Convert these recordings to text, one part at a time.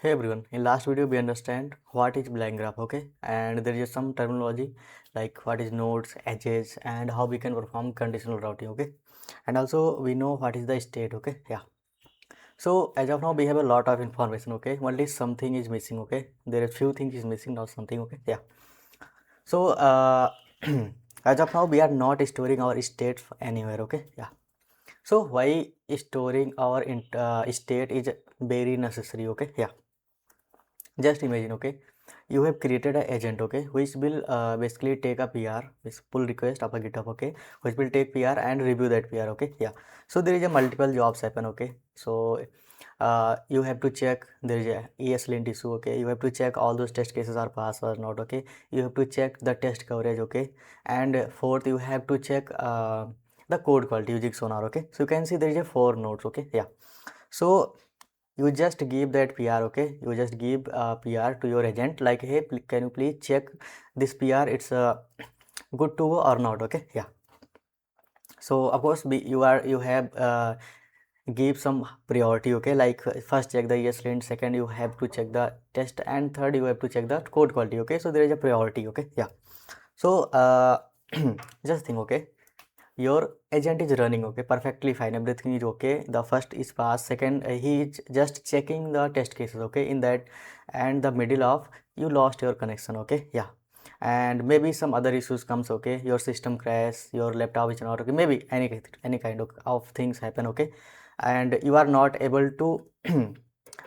Hey everyone, in last video we understand what is LangGraph, okay, and there is some terminology like what is nodes, edges, and how we can perform conditional routing, okay, and also we know what is the state, okay, yeah. So as of now we have a lot of information, okay, only something is missing, okay, there are few things is missing, not something, okay, yeah. So as of now we are not storing our state anywhere, okay, yeah. So why storing our state is very necessary, okay, yeah. Just imagine, okay, you have created an agent, okay, which will basically take a PR, this pull request of a GitHub, okay, which will take PR and review that PR, okay, yeah. So there is a multiple jobs happen, okay. So you have to check there is a ESLint issue, okay. You have to check all those test cases are passed or not, okay. You have to check the test coverage, okay. And fourth, you have to check the code quality using Sonar, okay. So you can see there is a 4 nodes, okay, yeah. So you just give that PR, okay, you just give PR to your agent like, hey, can you please check this PR, it's good to go or not, okay, yeah. So of course you have give some priority, okay, like first check the ESLint, second you have to check the test, and third you have to check the code quality, okay. So there is a priority, okay, yeah. So just think, okay, your agent is running, okay, perfectly fine, everything is okay, the first is passed, second he is just checking the test cases, okay, in that, and the middle of you lost your connection, okay, yeah, and maybe some other issues comes, okay, your system crash, your laptop is not okay, maybe any kind of things happen, okay, and you are not able to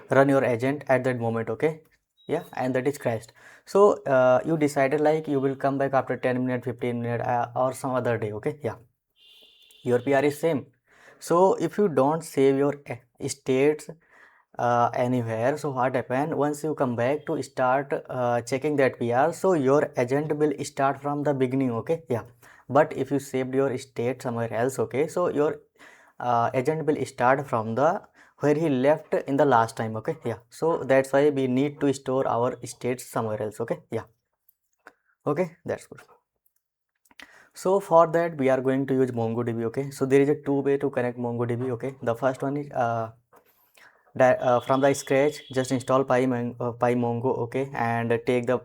run your agent at that moment, okay, yeah, and that is crashed. So you decided like you will come back after 10 minutes, 15 minutes, or some other day, okay, yeah, your PR is same. So if you don't save your states anywhere, so what happen once you come back to start checking that PR, so your agent will start from the beginning, okay, yeah. But if you saved your state somewhere else, okay, so your agent will start from the where he left in the last time, okay, yeah. So that's why we need to store our states somewhere else, okay, yeah. Okay, that's good. So for that we are going to use MongoDB, okay. So there is a two way to connect MongoDB, okay. The first one is from the scratch, just install PyMongo, okay, and take the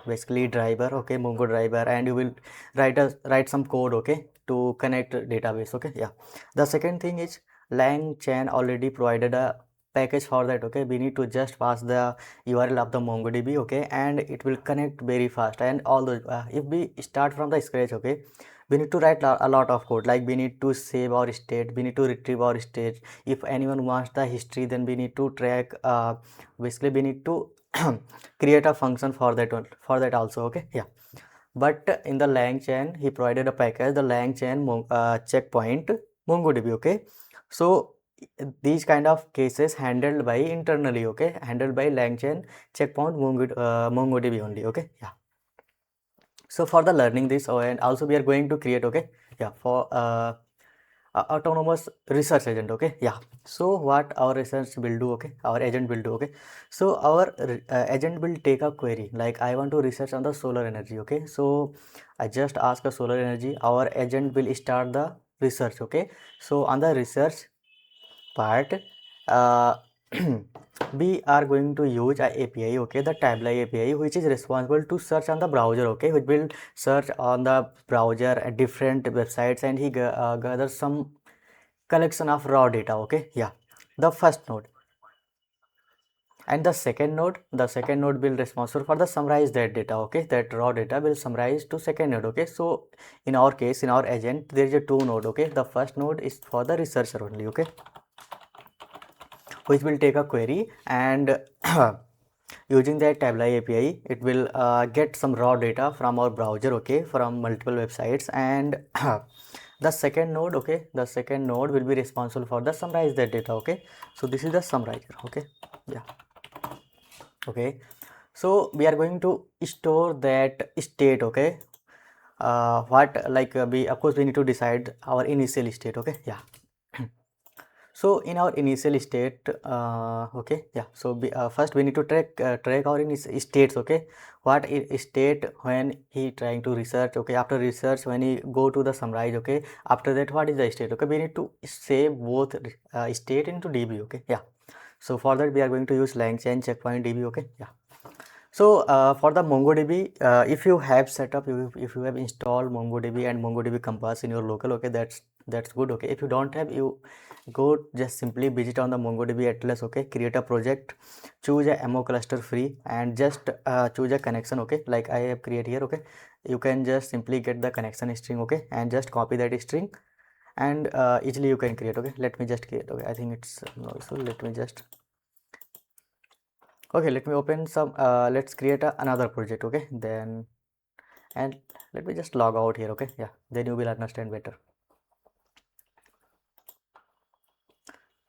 basically driver, okay, Mongo driver, and you will write some code, okay, to connect database, okay, yeah. The second thing is LangChain already provided a package for that, okay. We need to just pass the URL of the MongoDB, okay, and it will connect very fast. And all those if we start from the scratch, okay, we need to write a lot of code, like we need to save our state, we need to retrieve our state. If anyone wants the history, then we need to track, basically we need to create a function for that one, for that also, okay, yeah. But in the LangChain he provided a package, the LangChain checkpoint MongoDB, okay. So these kind of cases handled by internally, okay, handled by LangChain checkpoint MongoDB only, okay, yeah. So for the learning this, and also we are going to create, okay, yeah, for autonomous research agent, okay, yeah. So what our research will do, okay, our agent will do, okay. So our agent will take a query like, I want to research on the solar energy, okay. So I just ask a solar energy, our agent will start the research, okay. So on the research part, uh, we are going to use a API, okay, the Tavily API, which is responsible to search on the browser, okay, which will search on the browser at different websites, and he gathers some collection of raw data, okay, yeah. The first node, and the second node will responsible for the summarize that data, okay, that raw data will summarize to second node, okay. So in our case, in our agent, there is a two node, okay. The first node is for the researcher only, okay, which will take a query, and using that Tavily API, it will get some raw data from our browser, okay, from multiple websites. And the second node, okay, the second node will be responsible for the summarize that data, okay. So this is the summarizer, okay, yeah, okay. So we are going to store that state, okay. What like we, of course, we need to decide our initial state, okay, yeah. So in our initial state, okay, yeah, so first we need to track our states, okay. What is state when he trying to research, okay, after research when he go to the summarize, okay, after that what is the state, okay. We need to save both state into DB, okay, yeah. So for that we are going to use langchain checkpoint db. Okay, yeah. So for the MongoDB, if you have set up, if you have installed MongoDB and MongoDB Compass in your local, okay, that's good. Okay, if you don't have, you go just simply visit on the MongoDB Atlas. Okay, create a project, choose a MO cluster free, and just choose a connection. Okay, like I have created here. Okay, you can just simply get the connection string. Okay, and just copy that string, and easily you can create. Okay, let me just create. Okay, I think it's no issue. Let me just, okay, let me open some, let's create another project. Okay, then, and let me just log out here. Okay, yeah, then you will understand better.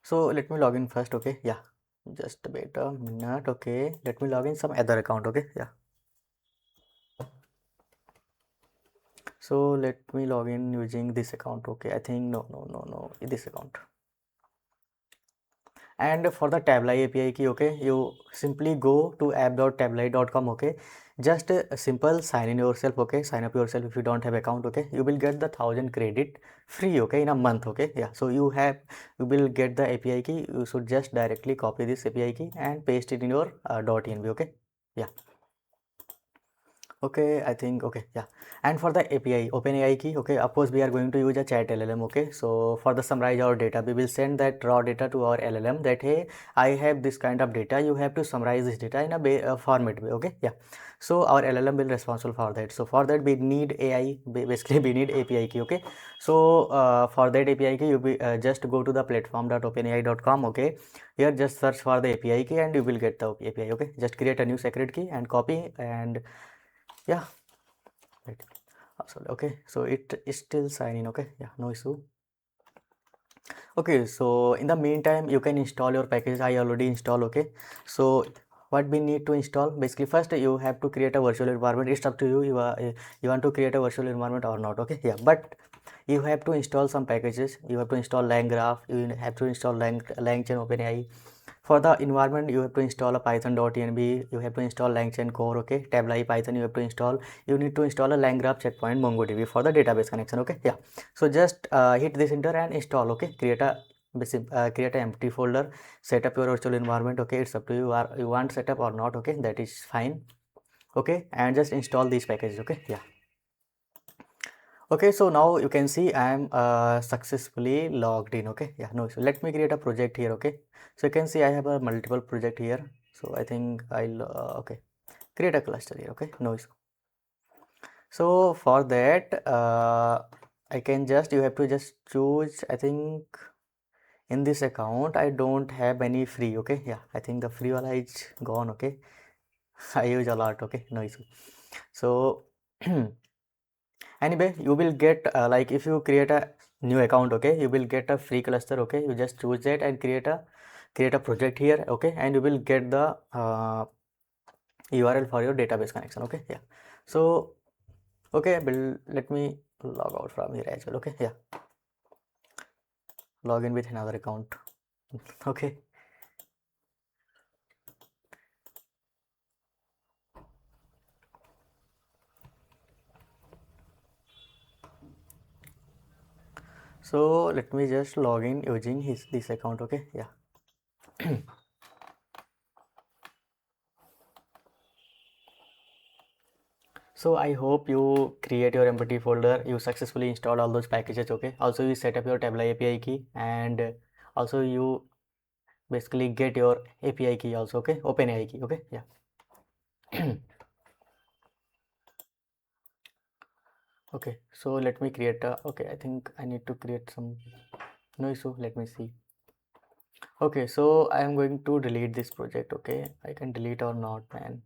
So let me log in first. Okay, yeah, just wait a minute. Okay, let me log in some other account. Okay, yeah, so let me log in using this account. Okay, I think no, this account. And for the Tavily API key, okay, you simply go to app.tavily.com. Okay, just a simple sign in yourself. Okay, sign up yourself if you don't have account. Okay, you will get the 1000 credit free. Okay, in a month. Okay, yeah, so you will get the API key. You should just directly copy this API key and paste it in your .env. Okay, yeah. Okay, I think, okay, yeah. And for the API, OpenAI key, okay, of course we are going to use a chat LLM. Okay, so for the summarize our data, we will send that raw data to our LLM that, hey, I have this kind of data, you have to summarize this data in a format way. Okay, yeah. So our LLM will responsible for that. So for that we need AI, basically we need API key. Okay, so for that API key, you just go to the platform.openai.com. Okay, here just search for the API key and you will get the API. Okay, just create a new secret key and copy, and yeah, right. Absolutely. Okay, so it is still signing. Okay, yeah, no issue. Okay, so in the meantime you can install your package. I already installed. Okay, so what we need to install, basically first you have to create a virtual environment. It's up to you, you want to create a virtual environment or not. Okay, yeah, but you have to install some packages. You have to install LangGraph, you have to install LangChain OpenAI. For the environment, you have to install a python.env, you have to install langchain core. Okay, Tavily Python you have to install, you need to install a LangGraph checkpoint MongoDB for the database connection. Okay, yeah, so just hit this enter and install. Okay, create a create an empty folder, set up your virtual environment. Okay, it's up to you, you want setup or not. Okay, that is fine. Okay, and just install these packages. Okay, yeah. Okay, so now you can see I am successfully logged in. Okay, yeah, no issue. Let me create a project here. Okay, so you can see I have a multiple project here. So I think I'll okay, create a cluster here. Okay, no issue. So for that I can just, you have to just choose, I think in this account I don't have any free. Okay, yeah, I think the free wala is gone. Okay, I use a lot. Okay, no issue. So anyway, you will get like if you create a new account, okay, you will get a free cluster. Okay, you just choose that and create a project here. Okay, and you will get the URL for your database connection. Okay, yeah. So okay, let me log out from here as well. Okay, yeah, log in with another account. Okay, so let me just log in using this account. Okay, yeah. So I hope you create your empty folder, you successfully install all those packages. Okay, also you set up your Tavily API key, and also you basically get your API key also. Okay, OpenAI key. Okay, yeah. Okay, so let me create a, okay, I think I need to create some, no issue, let me see. Okay, so I am going to delete this project. Okay, I can delete or not, man.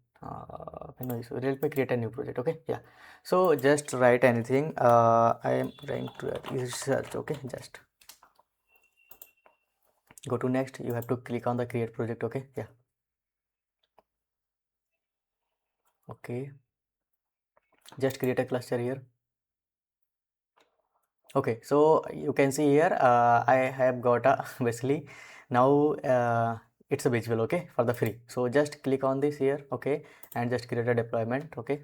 No issue. Let me create a new project. Okay, yeah. So just write anything. I am trying to research. Okay, just go to next. You have to click on the create project. Okay, yeah. Okay, just create a cluster here. Okay, so you can see here I have got a basically now it's a visual. Okay, for the free. So just click on this here. Okay, and just create a deployment. Okay,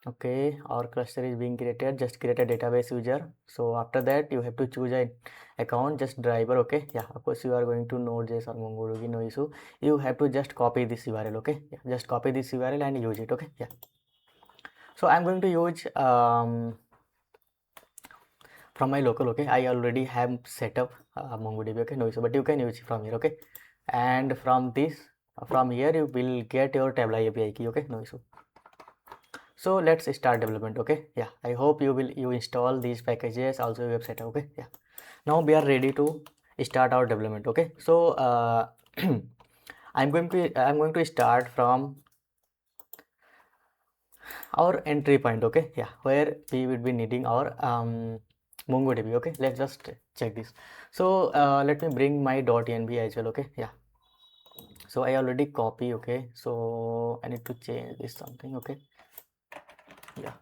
Okay, our cluster is being created. Just create a database user. So after that you have to choose an account, just driver. Okay, yeah, of course you are going to Node.js or MongoDB, no issue. You have to just copy this URL. Okay, yeah, just copy this URL and use it. Okay, yeah. So I'm going to use from my local. Okay, I already have set up MongoDB. Okay, no issue, but you can use it from here. Okay, and from this, from here you will get your Tavily API key. Okay, no issue. So let's start development. Okay, yeah, I hope you install these packages, also you have set up. Okay, yeah, now we are ready to start our development. Okay, so I'm going to start from our entry point. Okay, yeah, where we would be needing our MongoDB. Okay, let's just check this. So let me bring my .env as well. Okay, yeah, so I already copy. Okay, so I need to change this something. Okay, yeah.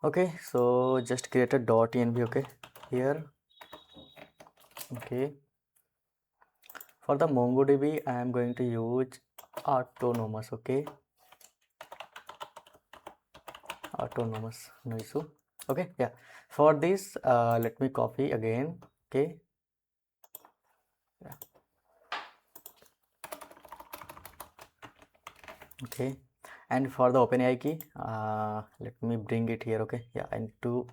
Okay, so just create a .env. Okay, here. Okay, for the MongoDB I am going to use autonomous. Okay, autonomous, no issue. Okay, yeah, for this let me copy again. Okay, yeah. Okay, and for the OpenAI key let me bring it here. Okay, yeah, I need to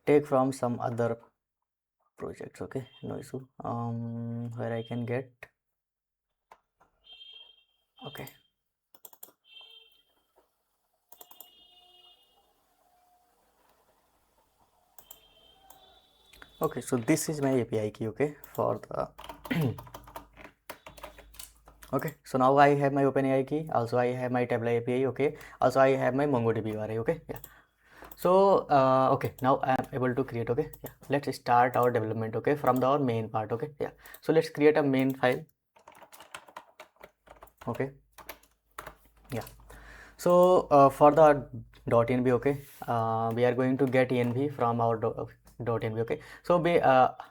take from some other projects. Okay, no issue. Where I can get. Okay, okay, so this is my API key. Okay, for the okay, so now I have my OpenAI key, also I have my Tavily API. Okay, also I have my MongoDB URI. Okay, yeah. So okay, now I am able to create. Okay, yeah, let's start our development. Okay, from our main part. Okay, yeah, so let's create a main file. Okay, yeah, so for the .env. Okay, we are going to get env from our .env. Okay, so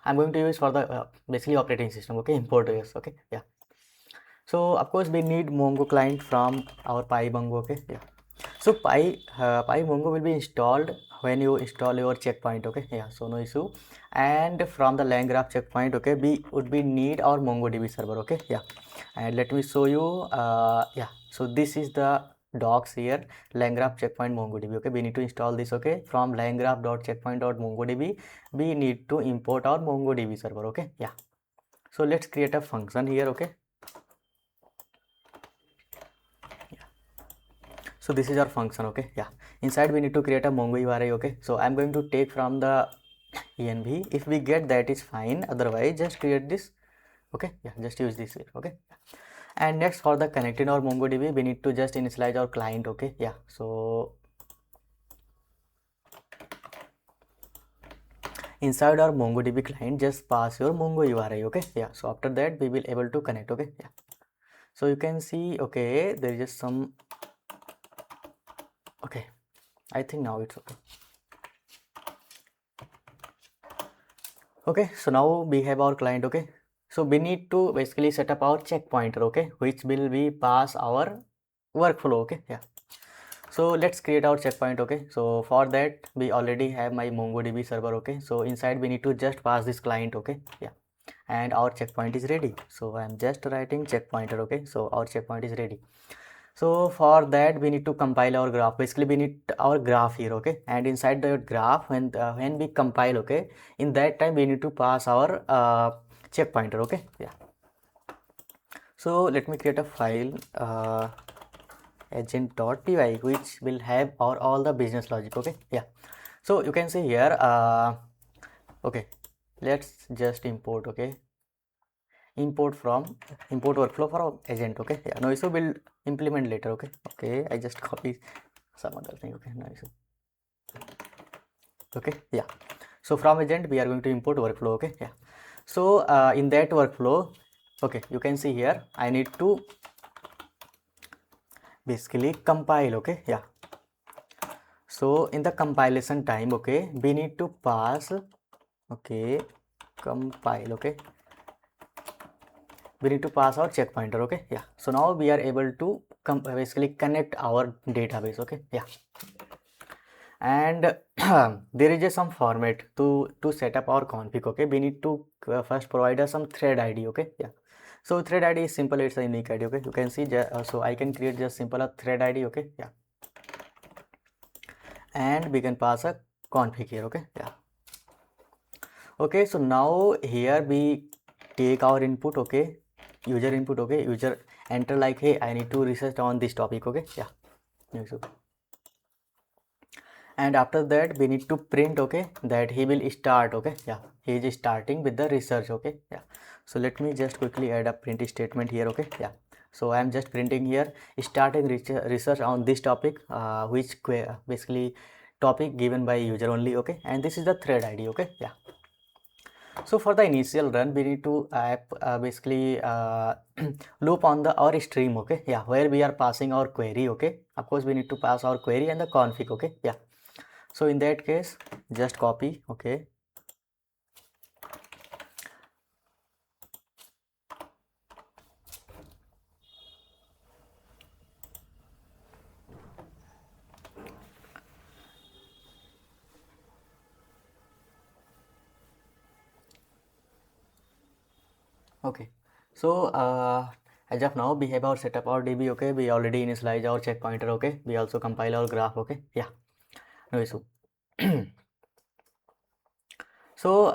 I'm going to use for the basically operating system. Okay, import yes. Okay, yeah, so of course we need Mongo client from our PyMongo. Okay, yeah, so PyMongo will be installed when you install your checkpoint. Okay, yeah, so no issue. And from the LangGraph checkpoint, okay, we would be need our MongoDB server. Okay, yeah, and let me show you. Yeah, so this is the docs here, LangGraph checkpoint MongoDB. Okay, we need to install this. Okay, from langgraph.checkpoint.mongodb we need to import our MongoDB server. Okay, yeah, so let's create a function here. Okay, so this is our function. Okay, yeah, inside we need to create a Mongo URI. Okay, so I'm going to take from the env. If we get that is fine, otherwise just create this. Okay, yeah, just use this here. Okay, and next for the connecting our MongoDB we need to just initialize our client. Okay, yeah, so inside our MongoDB client just pass your Mongo URI. Okay, yeah, so after that we will able to connect. Okay, yeah, so you can see. Okay, there is just some. Okay, I think now it's okay. Okay, so now we have our client. Okay, so we need to basically set up our checkpointer. Okay, which will be pass our workflow. Okay, yeah, so let's create our checkpoint. Okay, so for that we already have my MongoDB server. Okay, so inside we need to just pass this client. Okay, yeah, and our checkpoint is ready, so I'm just writing checkpointer. Okay, so our checkpoint is ready. So for that we need to compile our graph. Basically we need our graph here. Okay, and inside the graph when we compile, okay, in that time we need to pass our checkpointer. Okay, yeah, so let me create a file agent.py which will have all the business logic. Okay, yeah, so you can see here okay, let's just import. Okay, import workflow for our agent. Okay, yeah, no issue, we'll implement later. Okay, okay, I just copy some other thing. Okay, no issue. Okay, yeah, so from agent we are going to import workflow. Okay, yeah, so in that workflow, okay, you can see here I need to basically compile. Okay, yeah, so in the compilation time, okay, we need to pass. Okay, compile. Okay, we need to pass our checkpointer. Okay, yeah, so now we are able to basically connect our database. Okay, yeah. And there is just some format to set up our config. Okay, we need to first provide us some thread id. Okay, yeah. So thread id is simple, it's a unique id. Okay, you can see so I can create just simple a thread id. Okay, yeah. And we can pass a config here. Okay, yeah. Okay, so now here we take our input. Okay, user input. Okay, user enter like, hey, I need to research on this topic. Okay, yeah. And after that we need to print, okay, that he will start. Okay, yeah, he is starting with the research. Okay, yeah. So let me just quickly add a print statement here. Okay, yeah. So I am just printing here starting research on this topic, which basically topic given by user only. Okay, and this is the thread id. Okay, yeah. So for the initial run we need to basically loop on the our stream. Okay, yeah, where we are passing our query. Okay, of course we need to pass our query and the config. Okay, yeah. So in that case just copy. Okay, okay. So as of now we have our setup our db. Okay, we already initialize our check pointer. Okay, we also compile our graph. Okay, yeah, no issue. So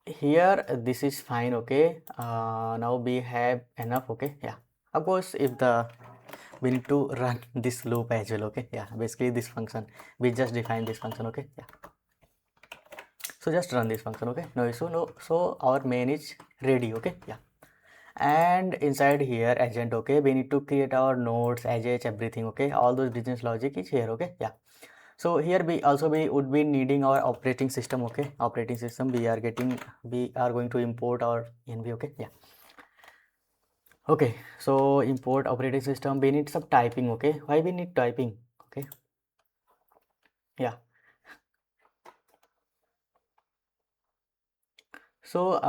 here this is fine. Okay, now we have enough. Okay, yeah, of course if the we need to run this loop as well. Okay, yeah, basically this function we just define this function. Okay, yeah. So just run this function. Okay, no issue. No, so our main is ready. Okay, yeah. And inside here agent. Okay, we need to create our nodes, agents, everything. Okay, all those business logic is here. Okay, yeah. So here we would be needing our operating system. Okay, operating system we are going to import our env. Okay, yeah. Okay, so import operating system, we need some typing. Okay, why we need typing? Okay, yeah. So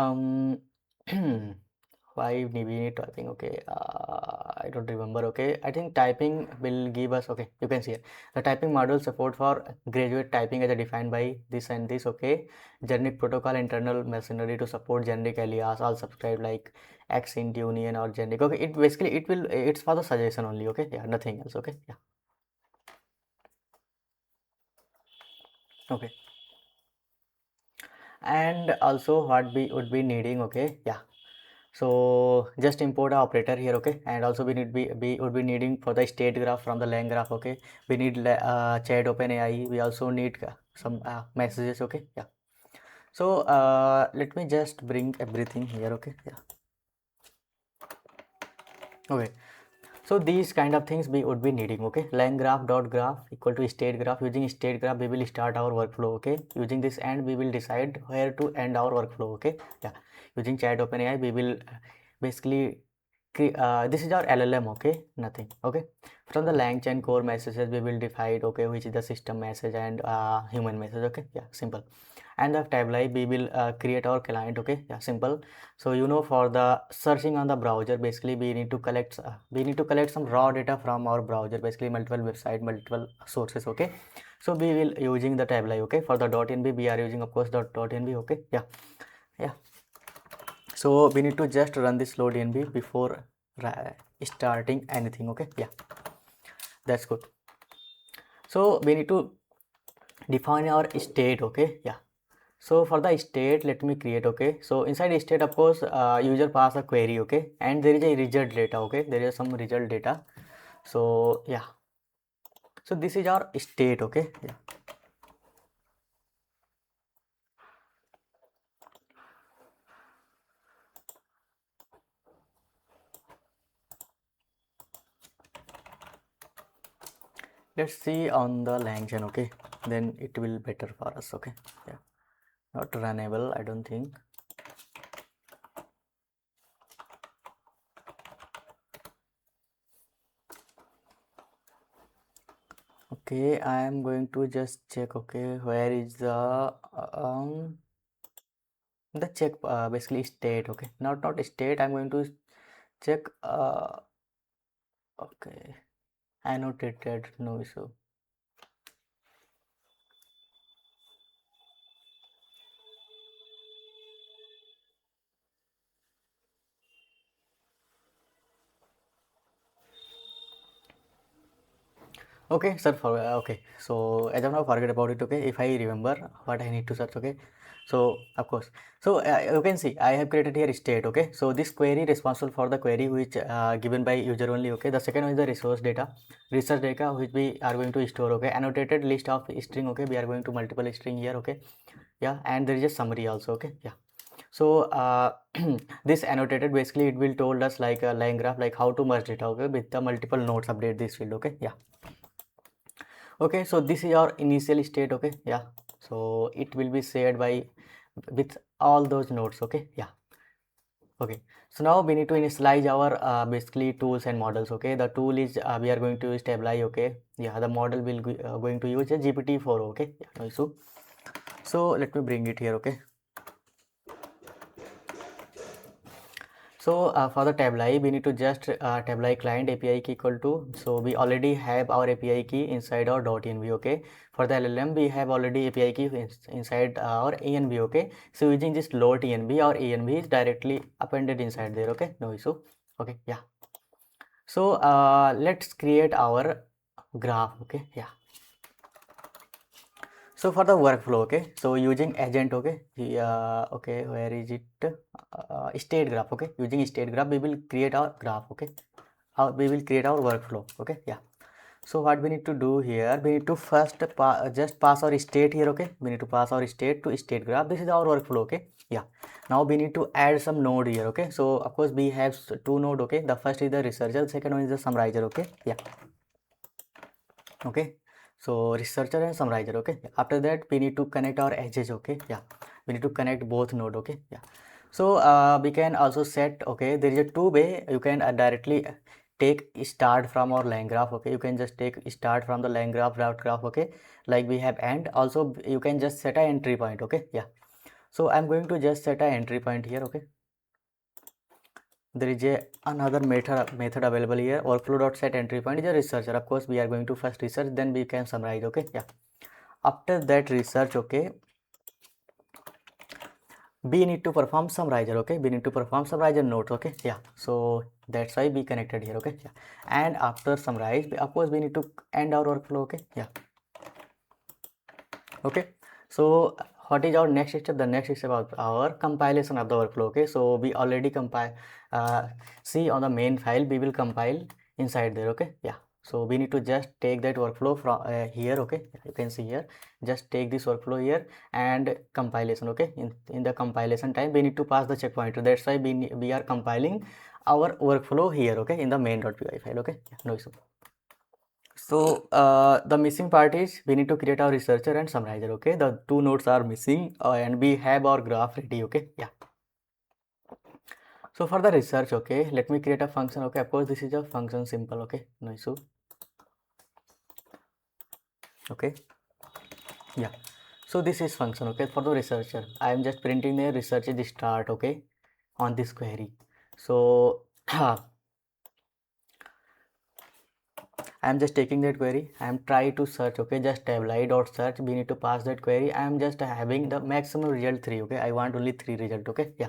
why we need typing? Okay, I don't remember. Okay, I think typing will give us. Okay, you can see it. The typing module support for graduate typing as defined by this and this. Okay, generic protocol internal machinery to support generic alias all subscribe like X int union or generic. Okay, it basically it's for the suggestion only. Okay, yeah, nothing else. Okay, yeah. Okay, and also what we would be needing. Okay, yeah. So just import a operator here. Okay, and also we would be needing for the state graph from the LangGraph. Okay, we need chat OpenAI. We also need some messages. Okay, yeah. So let me just bring everything here. Okay, yeah. Okay, so these kind of things we would be needing. Okay, LangGraph dot graph equal to state graph. Using state graph we will start our workflow. Okay, using this and we will decide where to end our workflow. Okay, yeah. Using chat OpenAI we will basically this is our LLM. Okay, nothing. Okay, from the LangChain core messages we will define. Okay, which is the system message and human message. Okay, yeah, simple. And the Tavily we will create our client. Okay, yeah, simple. So for the searching on the browser, basically we need to collect some raw data from our browser, basically multiple website, multiple sources. Okay, so we will using the Tavily. Okay, for the .nb we are using of course .nb. Okay, yeah, yeah. So we need to just run this load nb before starting anything. Okay, yeah, that's good. So we need to define our state. Okay, yeah. So for the state let me create. Okay, so inside state of course user pass a query. Okay, and there is a result data. Okay, there is some result data. So yeah, so this is our state. Okay, yeah. Let's see on the LangChain. Okay, then it will better for us. Okay, yeah, not runnable I don't think. Okay, I am going to just check. Okay, where is the check basically state. Okay, not state, I'm going to check Okay, annotated, no issue. Okay, sir. Okay, so as of now, forget about it. Okay, if I remember what I need to search. Okay, so of course, so you can see I have created here state. Okay, so this query responsible for the query which given by user only. Okay, the second one is the resource data, research data which we are going to store. Okay, annotated list of string. Okay, we are going to multiple string here. Okay, yeah, and there is a summary also. Okay, yeah. So this annotated basically it will told us like a line graph like how to merge data. Okay, with the multiple nodes update this field. Okay, yeah. Okay, so this is our initial state. Okay, yeah, so it will be shared by with all those nodes. Okay, yeah. Okay, so now we need to initialize our basically tools and models. Okay, the tool is we are going to use Tavily. Okay, yeah, the model will going to use a GPT-4o. Okay, yeah, no issue. So let me bring it here. Okay, so for the Tavily, we need to just Tavily client API key equal to. So we already have our API key inside our .env. Okay. For the LLM, we have already API key inside our env. Okay. So using this load env, our env is directly appended inside there. Okay. No issue. Okay. Yeah. So let's create our graph. Okay. Yeah. So for the workflow, okay, so using agent, okay, yeah, okay, where is it? State graph, okay, using state graph we will create our graph. Okay, how we will create our workflow. Okay, yeah. So what we need to do here, we need to first just pass our state here. Okay, we need to pass our state to state graph. This is our workflow. Okay, yeah. Now we need to add some node here. Okay, so of course we have two node. Okay, the first is the researcher, the second one is the summarizer. Okay, yeah. Okay, so researcher and summarizer. Okay, after that we need to connect our edges. Okay, yeah, we need to connect both node. Okay, yeah. So we can also set, okay, there is a two way you can directly take start from our LangGraph. Okay, you can just take start from the LangGraph route graph. Okay, like we have end. Also you can just set a entry point. Okay, yeah. So I'm going to just set a entry point here. Okay, there is a another method available here. Workflow.set entry point is a researcher. Of course we are going to first research, then we can summarize. Okay, yeah. After that research, okay, we need to perform summarizer. Okay, we need to perform summarizer nodes. Okay, yeah, so that's why we connected here. Okay, yeah. And after summarize, of course we need to end our workflow. Okay, yeah. Okay, so what is our next step? The next step of our compilation of the workflow. Okay, so we already compile, see on the main file we will compile inside there. Okay, yeah. So we need to just take that workflow from here. Okay, you can see here, just take this workflow here and compilation. Okay, in the compilation time we need to pass the checkpointer. That's why we are compiling our workflow here. Okay, in the main.py file. Okay, yeah, no issue. So the missing part is we need to create our researcher and summarizer. Okay, the two nodes are missing and we have our graph ready. Okay, yeah. So for the research, okay, let me create a function. Okay, of course this is a function, simple. Okay, no issue. Okay, yeah. So this is function. Okay, for the researcher I am just printing the research is the start. Okay, on this query. So I am just taking that query. I am trying to search. Okay, just tabli dot search. We need to pass that query. I am just having the maximum result 3. Okay, I want only 3 result. Okay, yeah,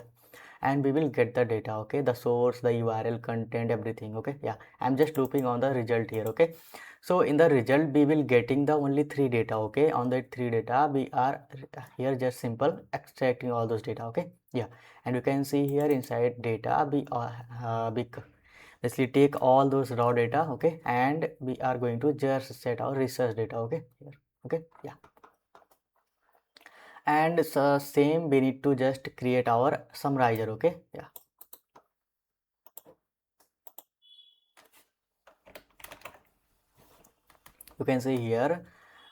and we will get the data. Okay, the source, the URL, content, everything. Okay, yeah, I'm just looping on the result here. Okay, so in the result we will getting the only 3 data. Okay, on that 3 data we are here just simple extracting all those data. Okay, yeah, and you can see here inside data we basically take all those raw data. Okay, and we are going to just set our research data. Okay, here. Okay, yeah, and so same we need to just create our summarizer. Okay, yeah. You can see here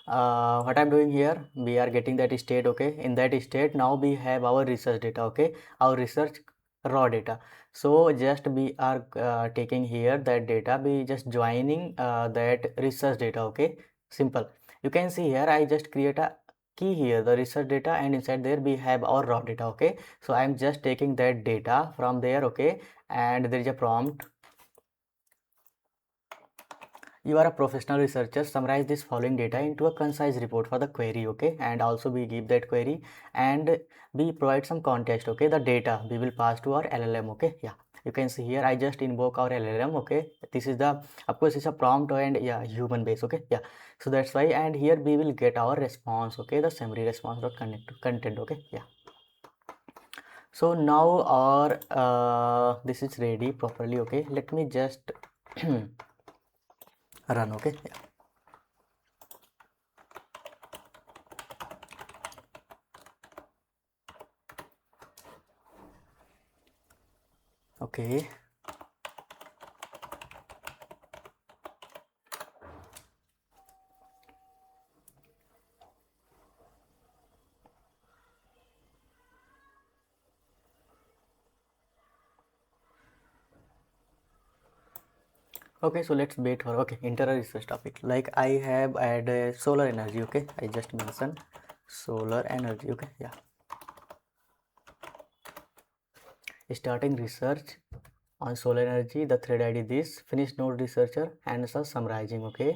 what I'm doing here, we are getting that state. Okay, in that state now we have our research data. Okay, our research raw data. So just we are taking here that data, we just joining that research data. Okay, simple. You can see here I just create a key here, the research data, and inside there we have our raw data. Okay, so I'm just taking that data from there. Okay, and there is a prompt. you are a professional researcher, summarize this following data into a concise report for the query, okay? And also we give that query and we provide some context, okay? The data we will pass to our LLM, okay? Yeah, you can see here I just invoke our LLM, okay? This is the, of course it's a prompt and yeah, human base, okay? Yeah, so that's why, and here we will get our response, okay? The summary response dot content, okay? Yeah, so now our this is ready properly, okay? Let me just run, okay? Yeah. Okay, okay, so let's wait for, okay, enter a research topic. Like I have added solar energy, okay? I just mentioned solar energy, okay? Yeah, starting research on solar energy, the thread ID this, finish node researcher, answer summarizing, okay?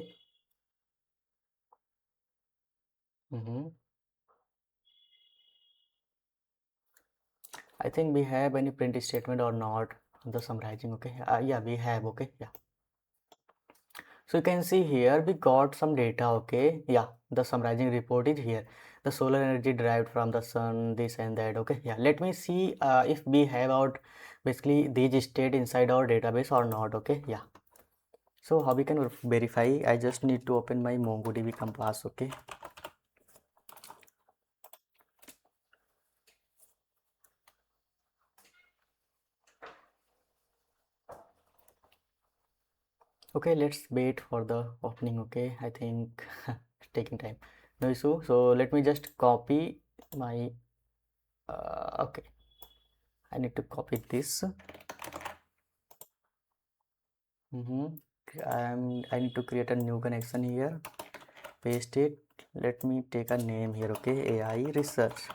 I think we have any print statement or not, the summarizing, okay? Yeah, we have, okay? Yeah, so you can see here we got some data, okay? Yeah, the summarizing report is here. The solar energy derived from the sun, this and that, okay? Yeah, let me see if we have out basically these state inside our database or not, okay? Yeah, so how we can verify? I just need to open my MongoDB compass, okay? Okay, let's wait for the opening, okay? I think it's taking time, no issue. So let me just copy my okay, I need to copy this. I need to create a new connection here, paste it. Let me take a name here, okay? AI research.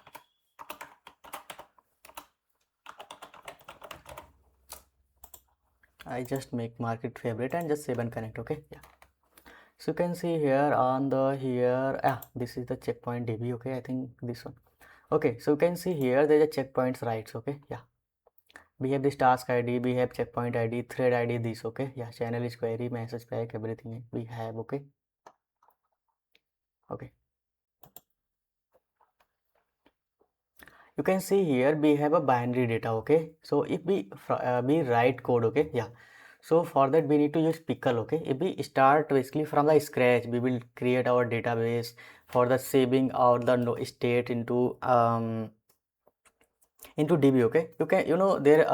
I just make market favorite and just save and connect, okay? Yeah, so you can see here on the here this is the checkpoint DB, okay? I think this one, okay. So you can see here there's a checkpoints rights, okay? Yeah, we have this task ID, we have checkpoint ID, thread ID, this, okay? Yeah, channel is query, message pack, everything we have, okay? Okay, you can see here we have a binary data, okay? So if we write code, okay? Yeah, so for that we need to use pickle, okay? If we start basically from the scratch, we will create our database for the saving out the state into DB, okay? You can, you know, there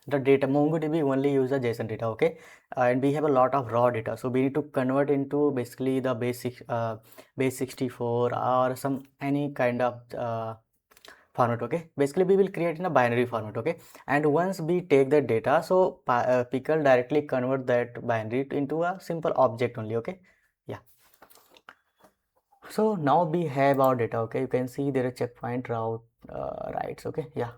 the data MongoDB only use the JSON data, okay? And we have a lot of raw data, so we need to convert into basically the base 64 or some any kind of format, okay? Basically we will create in a binary format, okay? And once we take that data, so pickle directly convert that binary into a simple object only, okay? Yeah, so now we have our data, okay? You can see there is checkpoint route rights, okay? Yeah,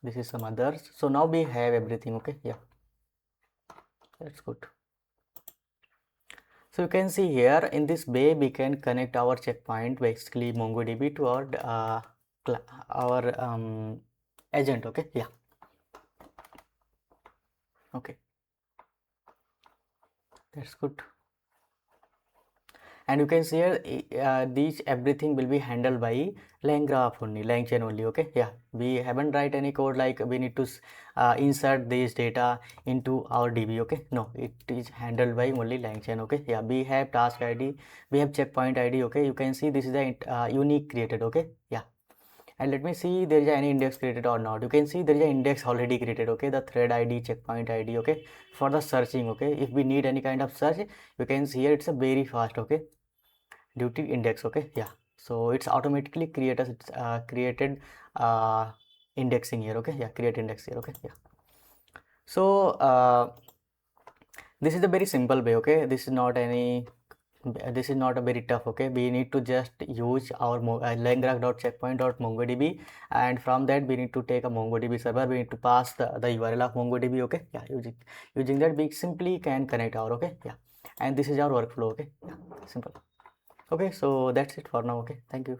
this is some others. So now we have everything, okay? Yeah, that's good. So you can see here in this way we can connect our checkpoint, basically MongoDB, to our agent, okay? Yeah, okay, that's good. And you can see here these everything will be handled by LangGraph only, LangChain only, okay? Yeah, we haven't write any code like we need to insert this data into our DB, okay? No, it is handled by only LangChain, okay? Yeah, we have task ID, we have checkpoint ID, okay? You can see this is the unique created, okay? Yeah, and let me see there is any index created or not. You can see there is an index already created, okay? The thread ID, checkpoint ID, okay? For the searching, okay? If we need any kind of search, you can see here it's a very fast, okay? Due to index, okay? Yeah, so it's automatically created uh, indexing here, okay? Yeah, create index here, okay? Yeah, so this is a very simple way, okay? This is not any this is not a very tough. Okay, we need to just use our langgraph.checkpoint.mongodb, and from that we need to take a MongoDB server. We need to pass the URL of MongoDB. Okay, yeah, using that we simply can connect our, okay, yeah, and this is our workflow. Okay, yeah, simple. Okay, so that's it for now. Okay, thank you.